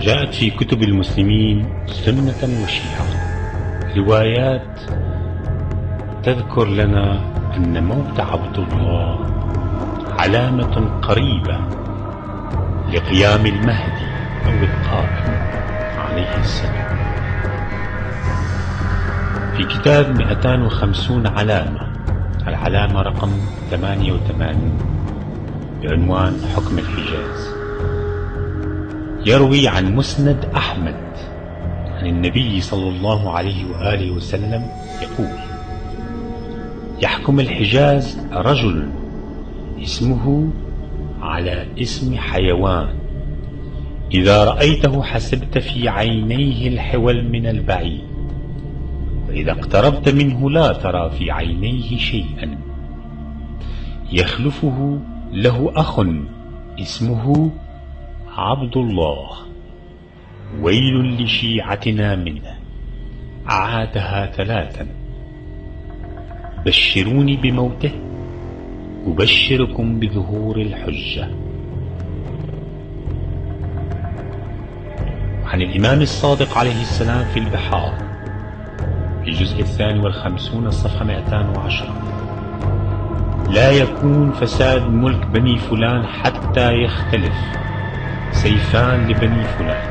جاءت في كتب المسلمين سنة وشيعة روايات تذكر لنا أن موت عبد الله علامة قريبة لقيام المهدي أو القائم عليه السلام. في كتاب 250 علامة، العلامة رقم 88 بعنوان حكم الحجاز، يروي عن مسند أحمد عن النبي صلى الله عليه وآله وسلم يقول: يحكم الحجاز رجل اسمه على اسم حيوان، إذا رأيته حسبت في عينيه الحول من البعيد، وإذا اقتربت منه لا ترى في عينيه شيئا. يخلفه له أخ اسمه عبد الله، ويل لشيعتنا منه. أعادها 3: بشروني بموته أبشركم بظهور الحجة. عن الإمام الصادق عليه السلام في البحار في الجزء 52 الصفحة 210: لا يكون فساد ملك بني فلان حتى يختلف سيفان لبني فلان،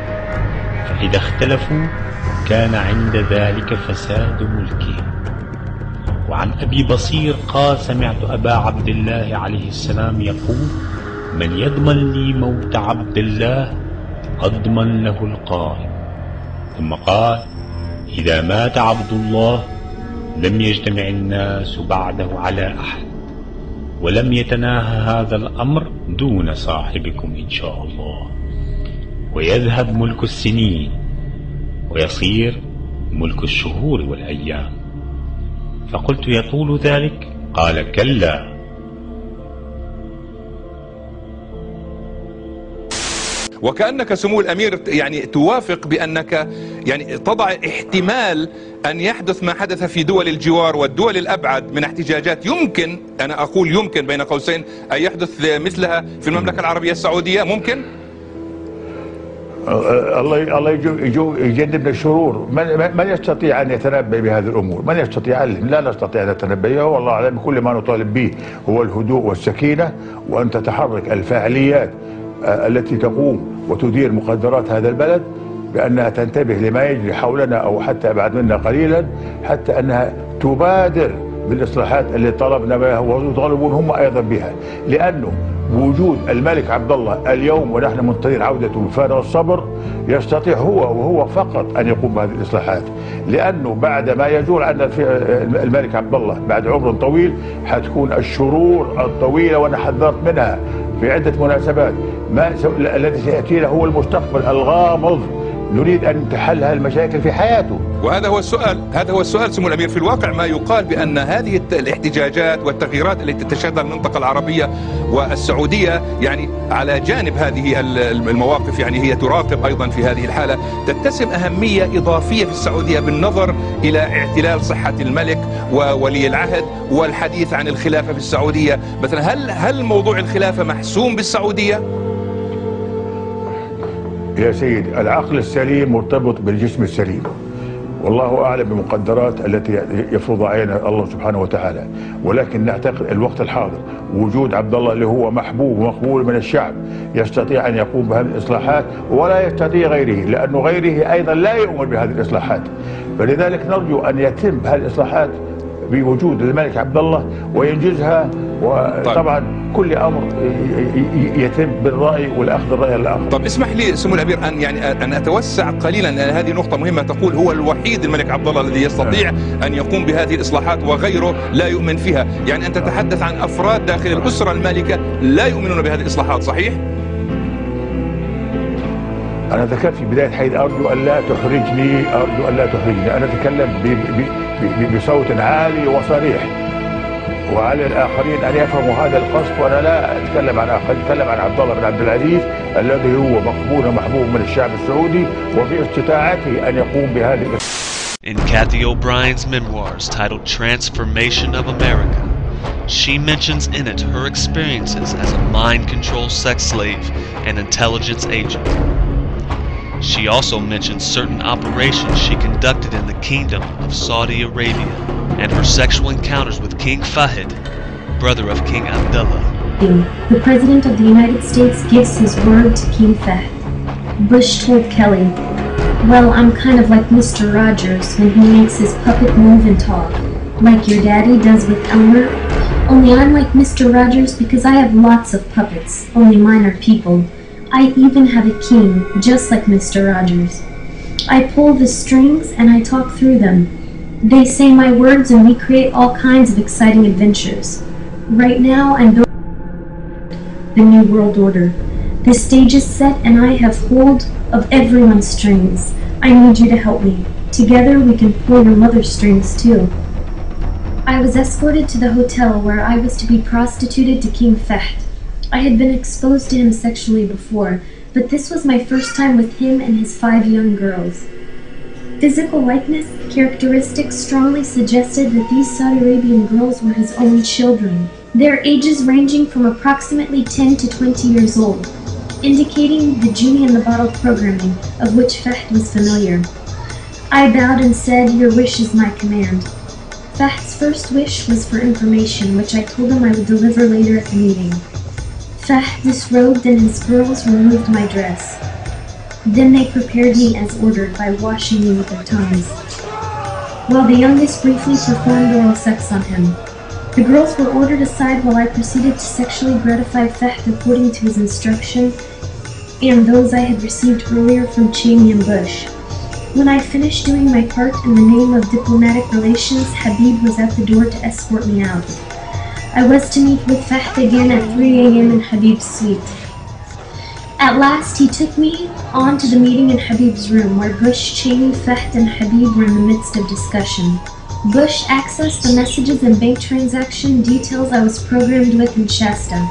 فإذا اختلفوا كان عند ذلك فساد ملكهم. وعن أبي بصير قال: سمعت أبا عبد الله عليه السلام يقول: من يضمن لي موت عبد الله أضمن له القائم. ثم قال: إذا مات عبد الله لم يجتمع الناس بعده على أحد، ولم يتناهى هذا الأمر دون صاحبكم إن شاء الله، ويذهب ملك السنين ويصير ملك الشهور والأيام. فقلت: يطول ذلك؟ قال: كلا. وكأنك سمو الأمير يعني توافق بأنك يعني تضع احتمال أن يحدث ما حدث في دول الجوار والدول الأبعد من احتجاجات، يمكن، أنا أقول يمكن بين قوسين، أن يحدث مثلها في المملكة العربية السعودية. ممكن؟ الله يجنبنا الشرور. من يستطيع أن يتنبأ بهذه الأمور؟ من يستطيع؟ لا نستطيع أن نتنبأ. والله أعلم كل ما نطالب به هو الهدوء والسكينة، وأن تتحرك الفاعليات التي تقوم وتدير مقدرات هذا البلد بأنها تنتبه لما يجري حولنا أو حتى أبعد منا قليلا، حتى أنها تبادر بالإصلاحات اللي طلبنا بها ويطالبون هم أيضا بها. لأنه وجود الملك عبد الله اليوم ونحن منتظرين عودته بفارغ الصبر، يستطيع هو وهو فقط أن يقوم بهذه الإصلاحات. لأنه بعد ما يجول عن الملك عبد الله بعد عمر طويل حتكون الشرور الطويلة، وأنا حذرت منها في عدة مناسبات. الذي سيأتينا هو المستقبل الغامض، نريد أن تحل هالمشاكل في حياته. وهذا هو السؤال سمو الأمير. في الواقع ما يقال بأن هذه الاحتجاجات والتغييرات التي تشهدها المنطقة العربية والسعودية يعني على جانب هذه المواقف، يعني هي تراقب أيضا في هذه الحالة، تتسم أهمية إضافية في السعودية بالنظر إلى اعتلال صحة الملك وولي العهد والحديث عن الخلافة في السعودية. مثلا هل موضوع الخلافة محسوم بالسعودية؟ يا سيد، العقل السليم مرتبط بالجسم السليم، والله أعلم بمقدرات التي يفرض علينا الله سبحانه وتعالى. ولكن نعتقد الوقت الحاضر وجود عبد الله اللي هو محبوب ومقبول من الشعب يستطيع أن يقوم بهذه الإصلاحات، ولا يستطيع غيره، لأنه غيره أيضا لا يؤمن بهذه الإصلاحات. فلذلك نرجو أن يتم هذه الإصلاحات بوجود الملك عبد الله وينجزها. وطبعا كل امر يتم بالراي والاخذ الراي الاخر. طب اسمح لي سمو الامير ان اتوسع قليلا، لان هذه نقطه مهمه. تقول هو الوحيد الملك عبد الله الذي يستطيع ان يقوم بهذه الاصلاحات وغيره لا يؤمن فيها، يعني انت تتحدث عن افراد داخل الاسره المالكه لا يؤمنون بهذه الاصلاحات، صحيح؟ انا ذكرت في بدايه حديث ارجو ان لا تحرجني، انا اتكلم بصوت عالي وصريح، وعلى الآخرين أن يفهموا هذا القصد. وأنا لا أتكلم عن آخر، أتكلم عن عبد الله بن عبد العزيز الذي هو مقبول ومحبوب من الشعب السعودي، وفي استطاعته أن يقوم بهذه. In Kathy O'Brien's memoirs titled Transformation of America, she mentions in it her experiences as a mind-control sex slave and intelligence agent. She also mentioned certain operations she conducted in the Kingdom of Saudi Arabia and her sexual encounters with King Fahd, brother of King Abdullah. The President of the United States gives his word to King Fahd. Bush told Kelly, "Well, I'm kind of like Mr. Rogers when he makes his puppet move and talk, like your daddy does with Elmer. Only I'm like Mr. Rogers because I have lots of puppets, only mine are people. I even have a king, just like Mr. Rogers. I pull the strings and I talk through them. They say my words and we create all kinds of exciting adventures. Right now I'm building the New World Order. The stage is set and I have hold of everyone's strings. I need you to help me. Together we can pull your mother's strings too." I was escorted to the hotel where I was to be prostituted to King Fahd. I had been exposed to him sexually before, but this was my first time with him and his 5 young girls. Physical likeness characteristics strongly suggested that these Saudi Arabian girls were his own children, their ages ranging from approximately 10 to 20 years old, indicating the genie in the bottle programming, of which Fahd was familiar. I bowed and said, "Your wish is my command." Fahd's first wish was for information, which I told him I would deliver later at the meeting. Fahd disrobed and his girls removed my dress. Then they prepared me as ordered by washing me with their tongues, while the youngest briefly performed oral sex on him. The girls were ordered aside while I proceeded to sexually gratify Fahd according to his instruction and those I had received earlier from Cheney and Bush. When I finished doing my part in the name of diplomatic relations, Habib was at the door to escort me out. I was to meet with Fahd again at 3 a.m. in Habib's suite. At last, he took me on to the meeting in Habib's room, where Bush, Cheney, Fahd, and Habib were in the midst of discussion. Bush accessed the messages and bank transaction details I was programmed with in Shasta,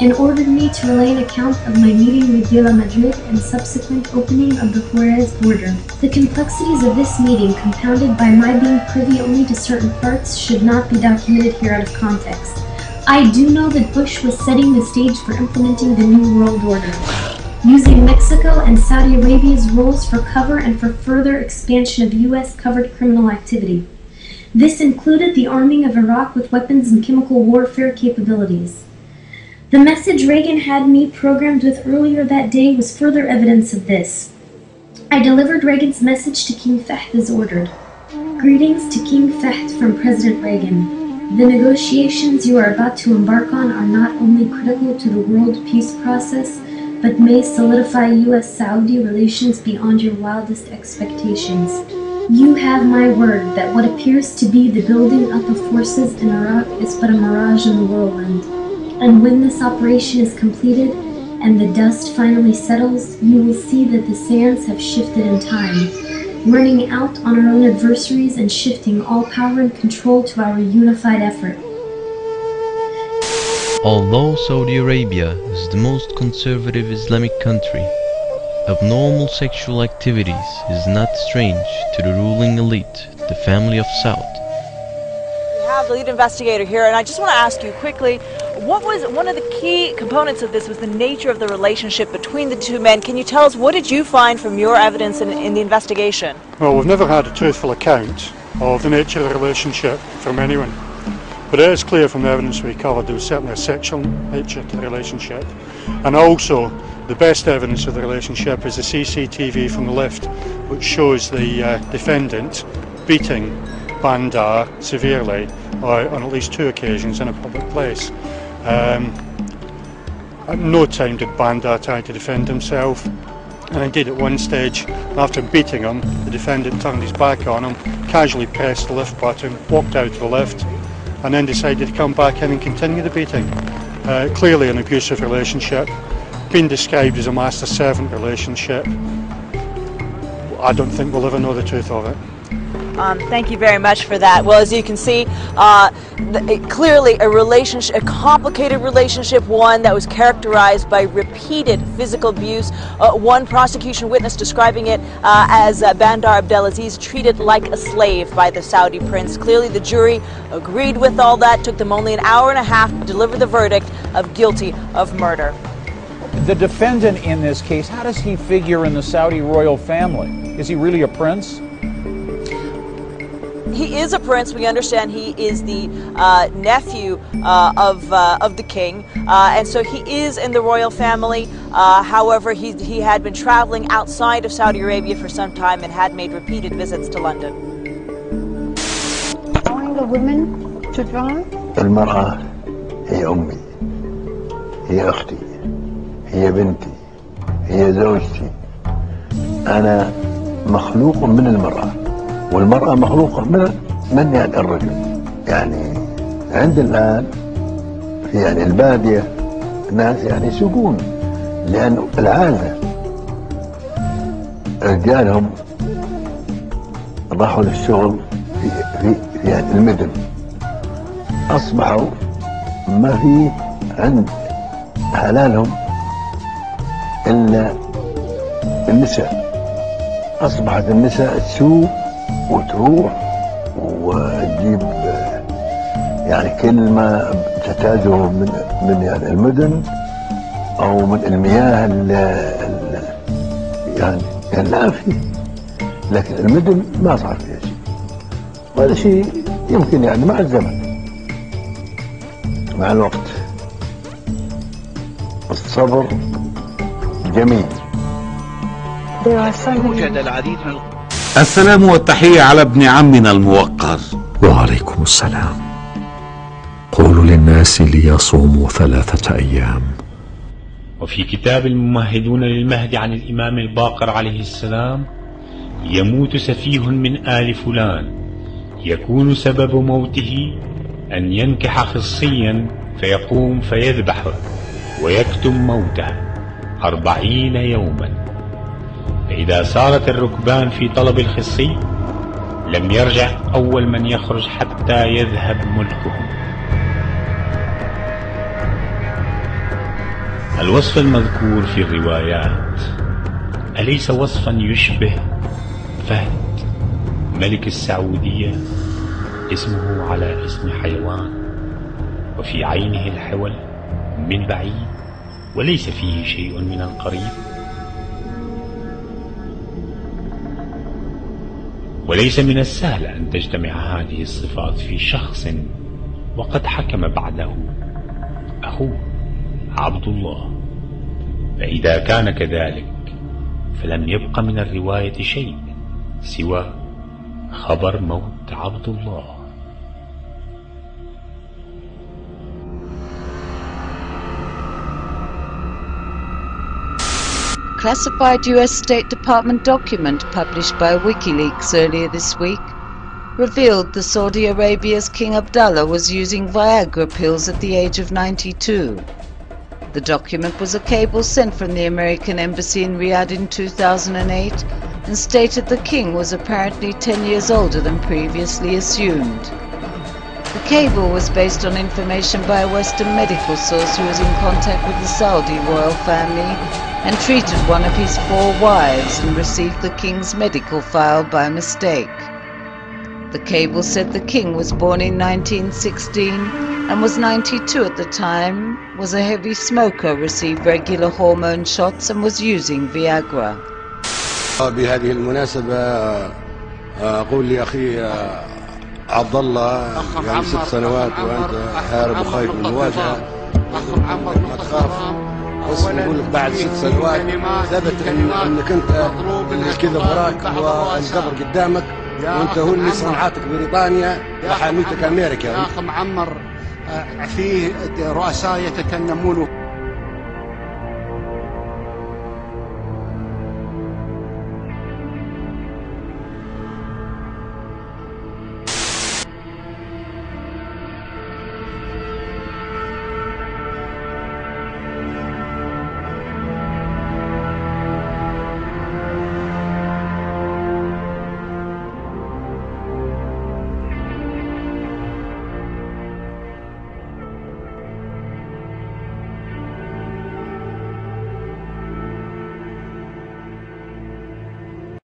and ordered me to relay an account of my meeting with De La Madrid and subsequent opening of the Juarez border. The complexities of this meeting, compounded by my being privy only to certain parts, should not be documented here out of context. I do know that Bush was setting the stage for implementing the New World Order, using Mexico and Saudi Arabia's roles for cover and for further expansion of U.S. covered criminal activity. This included the arming of Iraq with weapons and chemical warfare capabilities. The message Reagan had me programmed with earlier that day was further evidence of this. I delivered Reagan's message to King Fahd as ordered. Greetings to King Fahd from President Reagan. The negotiations you are about to embark on are not only critical to the world peace process, but may solidify U.S.-Saudi relations beyond your wildest expectations. You have my word that what appears to be the building up of forces in Iraq is but a mirage in the whirlwind. And when this operation is completed and the dust finally settles, you will see that the sands have shifted in time, running out on our own adversaries and shifting all power and control to our unified effort. Although Saudi Arabia is the most conservative Islamic country, abnormal sexual activities is not strange to the ruling elite, the family of Saud. We have the lead investigator here, and I just want to ask you quickly, what was one of the key components of this was the nature of the relationship between the two men. Can you tell us, what did you find from your evidence in the investigation? Well, we've never had a truthful account of the nature of the relationship from anyone. But it is clear from the evidence we covered there was certainly a sexual nature to the relationship. And also, the best evidence of the relationship is the CCTV from the lift, which shows the defendant beating Bandar severely on at least 2 occasions in a public place. At no time did Bandar try to defend himself, and indeed at one stage, after beating him, the defendant turned his back on him, casually pressed the lift button, walked out of the lift, and then decided to come back in and continue the beating. Clearly an abusive relationship, been described as a master-servant relationship. I don't think we'll ever know the truth of it. Thank you very much for that. Well, as you can see, clearly a complicated relationship, one that was characterized by repeated physical abuse. One prosecution witness describing it as Bandar Abdelaziz treated like a slave by the Saudi prince. Clearly the jury agreed with all that. Took them only an hour and a half to deliver the verdict of guilty of murder. The defendant in this case, how does he figure in the Saudi royal family? Is he really a prince? He is a prince. We understand he is the nephew of the king, and so he is in the royal family. However, he had been traveling outside of Saudi Arabia for some time and had made repeated visits to London. Allowing the women to drive? المرأة هي أمي، هي أختي، هي بنتي، هي زوجتي. أنا مخلوق من المرأة، والمرأة مخلوقة من يعني الرجل. يعني عند الآن في يعني البادية الناس يعني يسوقون، لأن العادة رجالهم راحوا للشغل في يعني المدن، أصبحوا ما في عند حلالهم إلا النساء. أصبحت النساء تسوق وتروح وتجيب يعني كل ما تحتاجه من يعني المدن أو من المياه يعني لا فيه، لكن المدن ما صار فيها شيء. وهذا شيء يمكن يعني مع الزمن، مع الوقت. الصبر جميل. يوجد العديد من السلام والتحية على ابن عمنا الموقر. وعليكم السلام. قولوا للناس ليصوموا 3 أيام. وفي كتاب الممهدون للمهدي عن الإمام الباقر عليه السلام: يموت سفيه من آل فلان يكون سبب موته أن ينكح خصيا فيقوم فيذبحه ويكتم موته 40 يوما، فإذا سارت الركبان في طلب الخصي لم يرجع أول من يخرج حتى يذهب ملكهم. الوصف المذكور في الروايات أليس وصفا يشبه فهد ملك السعودية؟ اسمه على اسم حيوان، وفي عينه الحول من بعيد وليس فيه شيء من القريب. وليس من السهل أن تجتمع هذه الصفات في شخص وقد حكم بعده أخوه عبد الله. فإذا كان كذلك فلم يبق من الرواية شيء سوى خبر موت عبد الله. Classified US State Department document published by WikiLeaks earlier this week revealed the Saudi Arabia's King Abdullah was using Viagra pills at the age of 92. The document was a cable sent from the American Embassy in Riyadh in 2008 and stated the king was apparently 10 years older than previously assumed. The cable was based on information by a Western medical source who was in contact with the Saudi royal family and treated one of his 4 wives and received the king's medical file by mistake. The cable said the king was born in 1916 and was 92 at the time, was a heavy smoker, received regular hormone shots and was using Viagra. بهذه المناسبة أقول لأخي عبد الله يعني 6 سنوات وأنت هارب وخايف من المواجهة، ما تخاف. بس نقول لك بعد 6 سنوات ثبت انك انت اللي كذب وراك والقبر قدامك، وانت هو اللي صنعتك بريطانيا وحاميتك امريكا. اخ معمر، فيه رؤساء يتكلمون